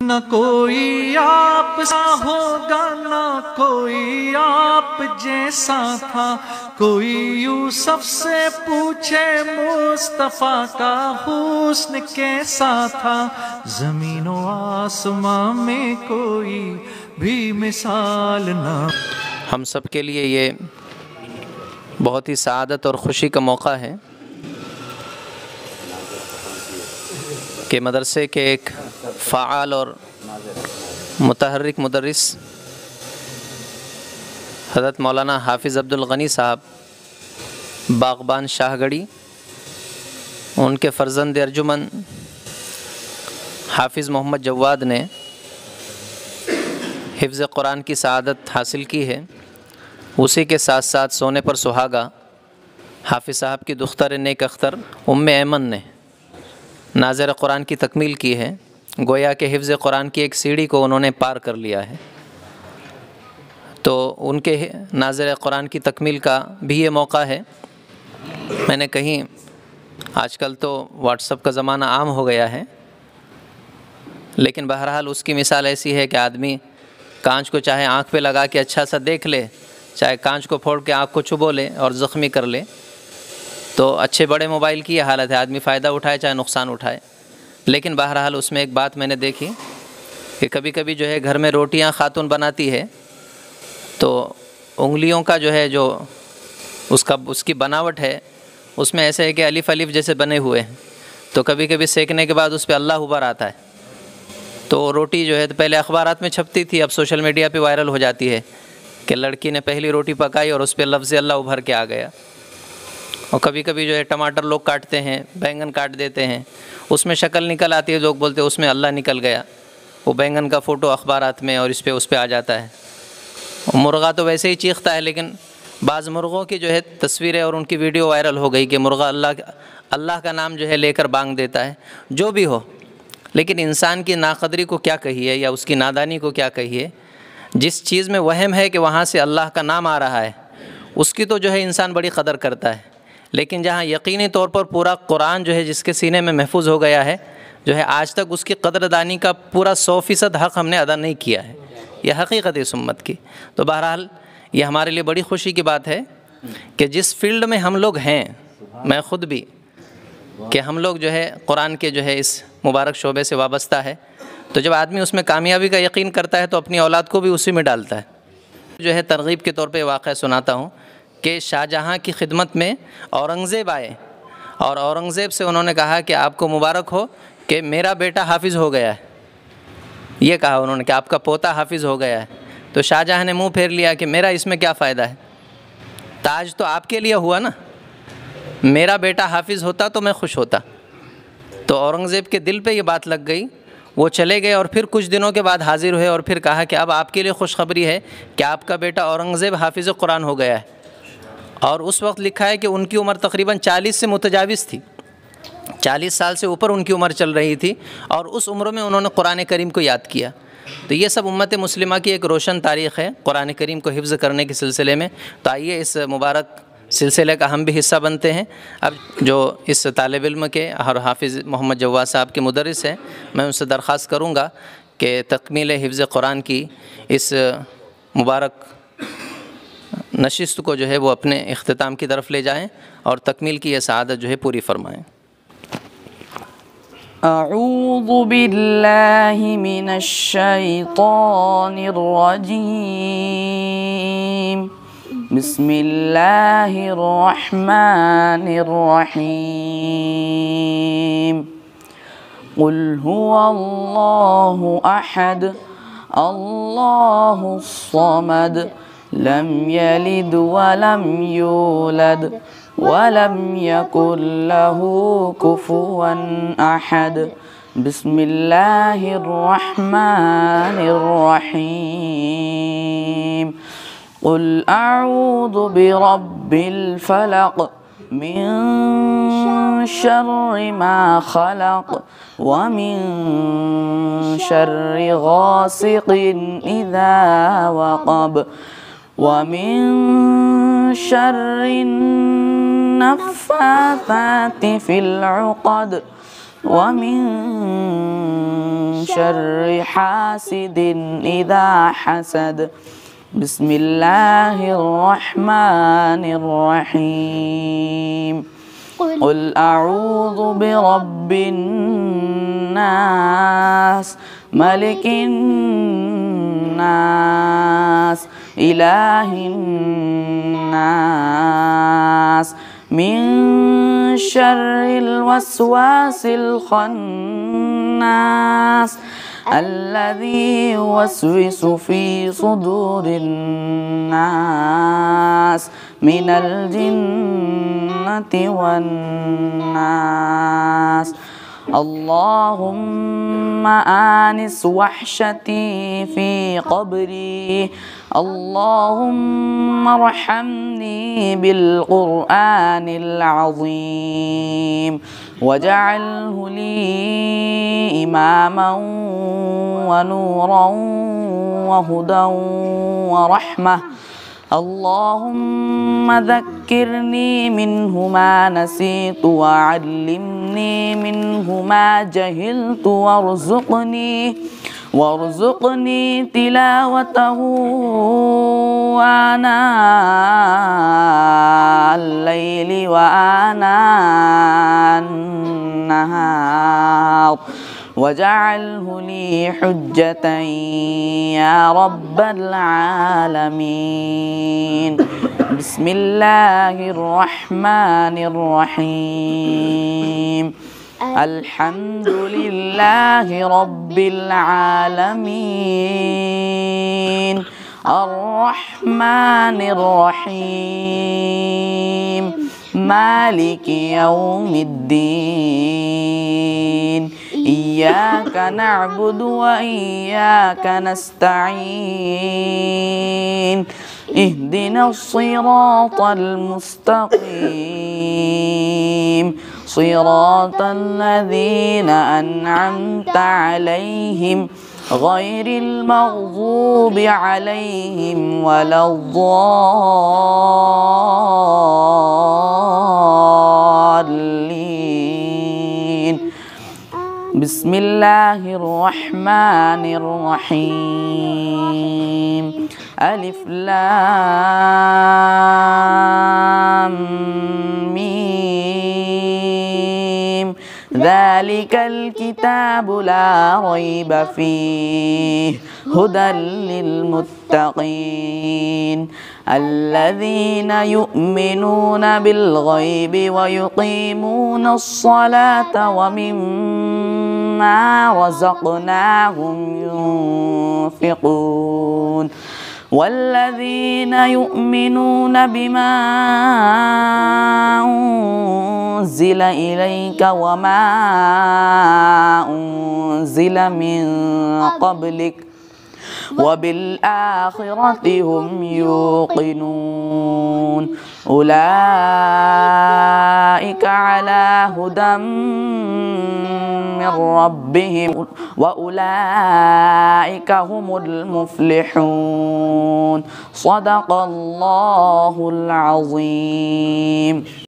نہ کوئی آپ سا ہوگا نہ کوئی آپ جیسا تھا، کوئی یوسف سے پوچھے مصطفیٰ کا حسن کیسا تھا، زمین و آسمان میں کوئی بھی مثال نہ۔ ہم سب کے لیے یہ بہت ہی سعادت اور خوشی کا موقع ہے کہ مدرسے کے ایک فعال اور متحرک مدرس حضرت مولانا حافظ عبد الغنی صاحب باغبان شاہ گڑھی، ان کے فرزند ارجمن حافظ محمد جواد نے حفظ قرآن کی سعادت حاصل کی ہے۔ اسی کے ساتھ ساتھ سونے پر سہاگا حافظ صاحب کی دختر نیک اختر ایمن نے ناظر قرآن کی تکمیل کی ہے، گویا کہ حفظ قرآن کی ایک سیڑھی کو انہوں نے پار کر لیا ہے۔ تو ان کے ناظر قرآن کی تکمیل کا بھی یہ موقع ہے۔ میں نے کہیں آج کل تو واٹس ایپ کا زمانہ عام ہو گیا ہے، لیکن بہرحال اس کی مثال ایسی ہے کہ آدمی کانچ کو چاہے آنکھ پہ لگا کے اچھا سا دیکھ لے، چاہے کانچ کو پھوڑ کے آنکھ کو چبو لے اور زخمی کر لے، تو اچھے بڑے موبائل کی یہ حالت ہے، آدمی فائدہ اٹھائے چاہے نقصان اٹھائے۔ لیکن بہرحال اس میں ایک بات میں نے دیکھی کہ کبھی کبھی جو ہے گھر میں روٹیاں خاتون بناتی ہے تو انگلیوں کا جو ہے جو اس کی بناوٹ ہے اس میں ایسے ہے کہ الف الف جیسے بنے ہوئے ہیں، تو کبھی کبھی سیکنے کے بعد اس پہ اللہ ابھر آتا ہے۔ تو روٹی جو ہے تو پہلے اخبارات میں چھپتی تھی، اب سوشل میڈیا پہ وائرل ہو جاتی ہے کہ لڑکی نے پہلی روٹی پکائی اور اس پہ لفظ اللہ ابھر کے آ گیا۔ اور کبھی کبھی جو ہے ٹماٹر لوگ کاٹتے ہیں، بینگن کاٹ دیتے ہیں، اس میں شکل نکل آتی ہے، لوگ بولتے ہیں اس میں اللہ نکل گیا، وہ بینگن کا فوٹو اخبارات میں اور اس پہ آ جاتا ہے۔ مرغا تو ویسے ہی چیختا ہے، لیکن بعض مرغوں کی جو ہے تصویریں اور ان کی ویڈیو وائرل ہو گئی کہ مرغا اللہ کا نام جو ہے لے کر بانگ دیتا ہے۔ جو بھی ہو، لیکن انسان کی ناقدری کو کیا کہیے یا اس کی نادانی کو کیا کہیے، جس چیز میں وہم ہے کہ وہاں سے اللہ کا نام آ رہا ہے اس کی تو جو ہے انسان بڑی قدر کرتا ہے، لیکن جہاں یقینی طور پر پورا قرآن جو ہے جس کے سینے میں محفوظ ہو گیا ہے، جو ہے آج تک اس کی قدردانی کا پورا 100% حق ہم نے ادا نہیں کیا ہے۔ یہ حقیقت ہے اس امت کی۔ تو بہرحال یہ ہمارے لیے بڑی خوشی کی بات ہے کہ جس فیلڈ میں ہم لوگ ہیں، میں خود بھی، کہ ہم لوگ جو ہے قرآن کے جو ہے اس مبارک شعبے سے وابستہ ہے، تو جب آدمی اس میں کامیابی کا یقین کرتا ہے تو اپنی اولاد کو بھی اسی میں ڈالتا ہے۔ جو ہے ترغیب کے طور پہ واقعہ سناتا ہوں کہ شاہ جہاں کی خدمت میں اورنگزیب آئے اور اورنگزیب سے انہوں نے کہا کہ آپ کو مبارک ہو کہ میرا بیٹا حافظ ہو گیا ہے۔ یہ کہا انہوں نے کہ آپ کا پوتا حافظ ہو گیا ہے۔ تو شاہ جہاں نے منہ پھیر لیا کہ میرا اس میں کیا فائدہ ہے، تاج تو آپ کے لیے ہوا نا، میرا بیٹا حافظ ہوتا تو میں خوش ہوتا۔ تو اورنگزیب کے دل پہ یہ بات لگ گئی، وہ چلے گئے اور پھر کچھ دنوں کے بعد حاضر ہوئے اور پھر کہا کہ اب آپ کے لیے خوشخبری ہے کہ آپ کا بیٹا اورنگزیب حافظ قرآن ہو گیا ہے۔ اور اس وقت لکھا ہے کہ ان کی عمر تقریباً 40 سے متجاوز تھی، 40 سال سے اوپر ان کی عمر چل رہی تھی، اور اس عمر میں انہوں نے قرآن کریم کو یاد کیا۔ تو یہ سب امت مسلمہ کی ایک روشن تاریخ ہے قرآن کریم کو حفظ کرنے کے سلسلے میں۔ تو آئیے اس مبارک سلسلے کا ہم بھی حصہ بنتے ہیں۔ اب جو اس طالب علم کے اور حافظ محمد جواد صاحب کے مدرس ہیں، میں ان سے درخواست کروں گا کہ تکمیل حفظ قرآن کی اس مبارک نشست کو جو ہے وہ اپنے اختتام کی طرف لے جائیں اور تکمیل کی یہ سعادت جو ہے پوری فرمائیں۔ اعوذ باللہ من الشیطان الرجیم، بسم اللہ الرحمن الرحیم، قل هو اللہ احد اللہ الصمد لم یلد ولم یولد ولم یکن له کفوا احد، بسم اللہ الرحمن الرحیم، قل اعوذ برب الفلق من شر ما خلق ومن شر غاسق اذا وقب ومن شر النفاثات في العقد ومن شر حاسد إذا حسد. بسم الله الرحمن الرحيم. قل أعوذ برب الناس ملك الناس إله الناس من شر الوسواس الخناس الذي يوسوس في صدور الناس من الجنة والناس. اللهم آنس وحشتي في قبري. اللهم ارحمني بالقرآن العظيم واجعله لي إماما ونورا وهدى ورحمة. اللهم ذكرني منه ما نسيت وعلمني منه ما جهلت وارزقني تلاوته آناء الليل وآناء النهار واجعله لي حجة يا رب العالمين. بسم الله الرحمن الرحيم. الحمد لله رب العالمين الرحمن الرحيم مالك يوم الدين. إياك نعبد وإياك نستعين. اهدنا الصراط المستقيم صراط الذين أنعمت عليهم غير المغضوب عليهم ولا الضالين. بسم الله الرحمن الرحيم. ألف لام ميم. ذلك الكتاب لا ريب فيه هدى للمتقين الذين يؤمنون بالغيب ويقيمون الصلاة ومما رزقناهم ينفقون والذين يؤمنون بما أنزل إليك وما أنزل من قبلك وبالآخرة هم يوقنون أولئك على هدى من ربهم وأولئك هم المفلحون. صدق الله العظيم.